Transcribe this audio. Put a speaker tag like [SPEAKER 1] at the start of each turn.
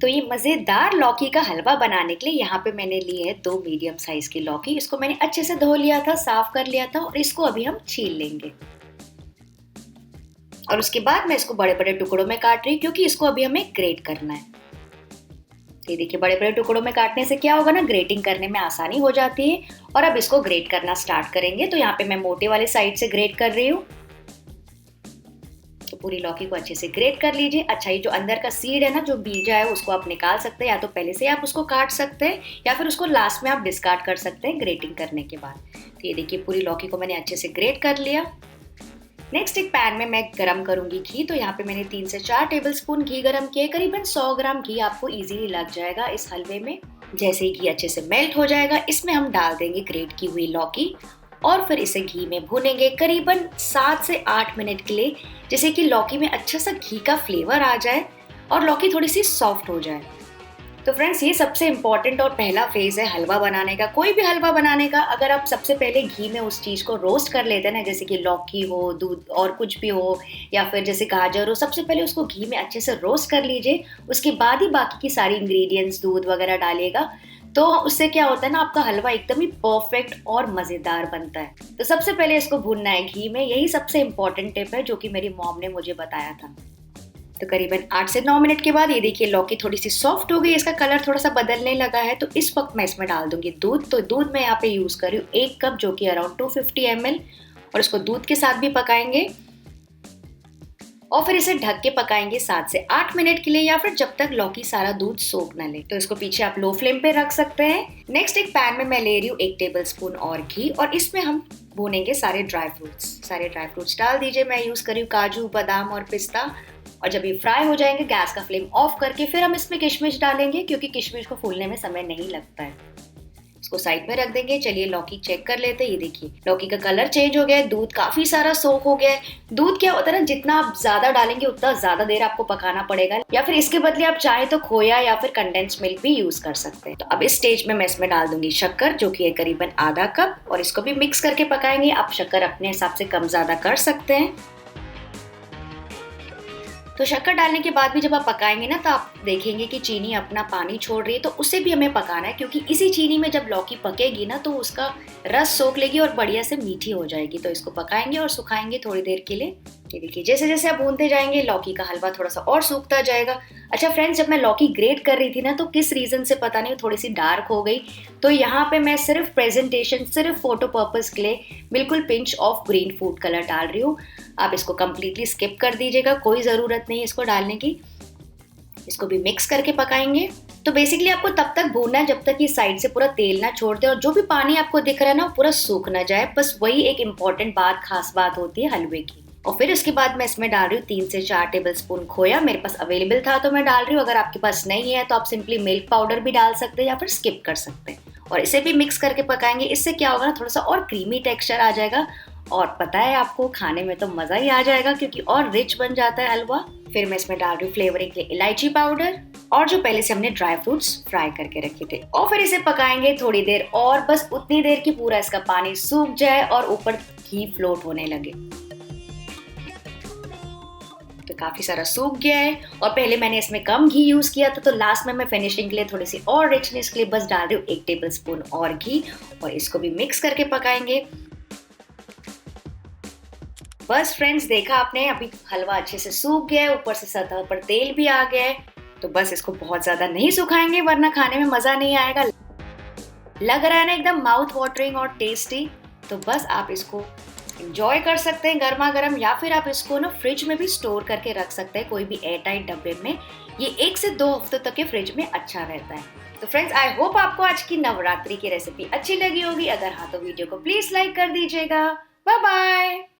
[SPEAKER 1] तो ये मज़ेदार लौकी का हलवा बनाने के लिए यहाँ पे मैंने लिए है 2 मीडियम साइज़ की लौकी। इसको मैंने अच्छे से धो लिया था, साफ़ कर लिया था और इसको अभी हम छील लेंगे। और उसके बाद मैं इसको बड़े-बड़े टुकड़ों में काट रही हूँ क्योंकि इसको अभी हमें ग्रेट करना है। ये देखिए बड़े-बड़े टुकड़ों में काटने से क्या होगा ना, ग्रेटिंग करने में आसानी हो जाती है। और अब इसको ग्रेट करना स्टार्ट करेंगे। तो यहाँ पे मैं मोटे वाले साइड से ग्रेट कर रही हूँ। तो पूरी लौकी को अच्छे से ग्रेट कर लीजिए। अच्छा, ये जो अंदर का सीड है ना, जो बीजा है, उसको आप निकाल सकते हैं। या तो पहले से आप उसको काट सकते हैं या फिर उसको लास्ट में आप डिस्कार्ड कर सकते हैं ग्रेटिंग करने के बाद। तो ये देखिए पूरी लौकी को मैंने अच्छे से ग्रेट कर लिया। नेक्स्ट एक पैन में मैं गरम करूंगी घी। तो यहाँ पे मैंने 3 से 4 टेबलस्पून घी गरम किए। करीबन 100 ग्राम घी आपको इजीली लग जाएगा इस हलवे में। जैसे ही घी अच्छे से मेल्ट हो जाएगा, इसमें हम डाल देंगे ग्रेट की हुई लौकी और फिर इसे घी में भूनेंगे करीबन 7 से 8 मिनट के लिए, जिससे कि लौकी में अच्छा सा घी का फ्लेवर आ जाए और लौकी थोड़ी सी सॉफ्ट हो जाए। तो फ्रेंड्स, ये सबसे इम्पॉर्टेंट और पहला फेज है हलवा बनाने का। कोई भी हलवा बनाने का, अगर आप सबसे पहले घी में उस चीज़ को रोस्ट कर लेते हैं ना, जैसे कि लौकी हो, दूध और कुछ भी हो, या फिर जैसे गाजर हो, सबसे पहले उसको घी में अच्छे से रोस्ट कर लीजिए। उसके बाद ही बाकी की सारी इंग्रेडिएंट्स, दूध वगैरह डालिएगा। तो उससे क्या होता है ना, आपका हलवा एकदम ही परफेक्ट और मज़ेदार बनता है। तो सबसे पहले इसको भूनना है घी में। यही सबसे इम्पॉर्टेंट टिप है जो कि मेरी मॉम ने मुझे बताया था। तो करीबन 8 से 9 मिनट के बाद ये देखिए लौकी थोड़ी सी सॉफ्ट हो गई, इसका कलर थोड़ा सा बदलने लगा है। तो इस वक्त मैं इसमें डाल दूंगी दूध। तो दूध मैं यहाँ पे यूज़ कर रही हूँ 1 कप, जो कि अराउंड 250 ml। और इसको दूध के साथ भी पकाएंगे और फिर इसे ढक के पकाएंगे 7 से 8 मिनट के लिए, या फिर जब तक लौकी सारा दूध सोख ना ले। तो इसको पीछे आप लो फ्लेम पे रख सकते हैं। नेक्स्ट एक पैन में मैं ले रही हूँ 1 टेबलस्पून और घी और इसमें हम भूनेंगे सारे ड्राई फ्रूट्स। सारे ड्राई फ्रूट्स डाल दीजिए। मैं यूज़ कर रही हूँ काजू, बादाम और पिस्ता। और जब ये फ्राई हो जाएंगे, गैस का फ्लेम ऑफ करके फिर हम इसमें किशमिश डालेंगे, क्योंकि किशमिश को फूलने में समय नहीं लगता है। इसको साइड में रख देंगे। चलिए लौकी चेक कर लेते हैं। ये देखिए लौकी का कलर चेंज हो गया है, दूध काफी सारा सोख हो गया है। दूध क्या होता है ना, जितना आप ज्यादा डालेंगे उतना ज्यादा देर आपको पकाना पड़ेगा, या फिर इसके बदले आप चाहे तो खोया या फिर कंडेंस मिल्क भी यूज कर सकते हैं। तो अब इस स्टेज में मैं इसमें डाल दूंगी शक्कर, जो कि है करीबन आधा कप, और इसको भी मिक्स करके पकाएंगे। आप शक्कर अपने हिसाब से कम ज्यादा कर सकते हैं। तो शक्कर डालने के बाद भी जब आप पकाएंगे ना, तो आप देखेंगे कि चीनी अपना पानी छोड़ रही है। तो उसे भी हमें पकाना है, क्योंकि इसी चीनी में जब लौकी पकेगी ना, तो उसका रस सोख लेगी और बढ़िया से मीठी हो जाएगी। तो इसको पकाएंगे और सुखाएंगे थोड़ी देर के लिए। ये देखिए जैसे जैसे आप भूनते जाएंगे, लौकी का हलवा थोड़ा सा और सूखता जाएगा। अच्छा फ्रेंड्स, जब मैं लौकी ग्रेट कर रही थी ना, तो किस रीजन से पता नहीं थोड़ी सी डार्क हो गई। तो यहाँ पे मैं सिर्फ प्रेजेंटेशन, सिर्फ फोटो पर्पस के लिए बिल्कुल pinch of green food colour डाल रही हूँ। आप इसको कम्प्लीटली स्किप कर दीजिएगा, कोई ज़रूरत नहीं है इसको डालने की। इसको भी मिक्स करके पकाएंगे। तो बेसिकली आपको तब तक भूनना है जब तक ये साइड से पूरा तेल ना छोड़ दे और जो भी पानी आपको दिख रहा है ना, पूरा सूख ना जाए। बस वही एक इम्पॉर्टेंट बात, खास बात होती है हलवे की। और फिर उसके बाद मैं इसमें डाल रही हूँ 3 से 4 टेबलस्पून खोया। मेरे पास अवेलेबल था तो मैं डाल रही हूँ। अगर आपके पास नहीं है तो आप सिंपली मिल्क पाउडर भी डाल सकते हैं या फिर स्किप कर सकते हैं। और इसे भी मिक्स करके पकाएंगे। इससे क्या होगा ना, थोड़ा सा और क्रीमी टेक्सचर आ जाएगा और पता है आपको, खाने में तो मज़ा ही आ जाएगा, क्योंकि और रिच बन जाता है हलवा। फिर मैं इसमें डाल रही हूँ फ्लेवरिंग के लिए इलायची पाउडर और जो पहले से हमने ड्राई फ्रूट्स फ्राई करके रखे थे। और फिर इसे पकाएंगे थोड़ी देर और, बस उतनी देर की पूरा इसका पानी सूख जाए और ऊपर घी फ्लोट होने लगे। तो काफी सारा सूख गया है और पहले मैंने इसमें कम घी यूज किया था। तो लास्ट में मैं फिनिशिंग के लिए थोड़ी सी और रिचनेस के लिए बस डाल रही हूँ 1 टेबलस्पून और घी और इसको भी मिक्स करके पकाएंगे। बस फ्रेंड्स, देखा आपने, अभी हलवा अच्छे से सूख गया है, ऊपर से सतह पर तेल भी आ गया है। तो बस इसको बहुत ज्यादा नहीं सुखाएंगे, वरना खाने में मजा नहीं आएगा। लग रहा है ना एकदम माउथ वाटरिंग और टेस्टी। तो बस आप इसको एंजॉय कर सकते हैं गर्मा गर्म, या फिर आप इसको ना फ्रिज में भी स्टोर करके रख सकते हैं, कोई भी एयर टाइट डब्बे में। ये 1 से 2 हफ्तों तक के फ्रिज में अच्छा रहता है। तो फ्रेंड्स, आई होप आपको आज की नवरात्रि की रेसिपी अच्छी लगी होगी। अगर हाँ तो वीडियो को प्लीज लाइक कर दीजिएगा। Bye bye.